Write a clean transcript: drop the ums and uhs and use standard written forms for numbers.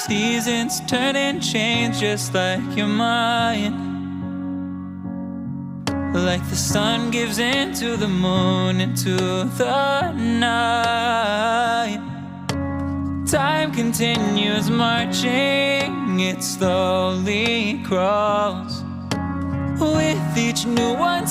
Seasons turn and change just like your mind. Like the sun gives into the moon, into the night. Time continues marching, it slowly crawls. With each new one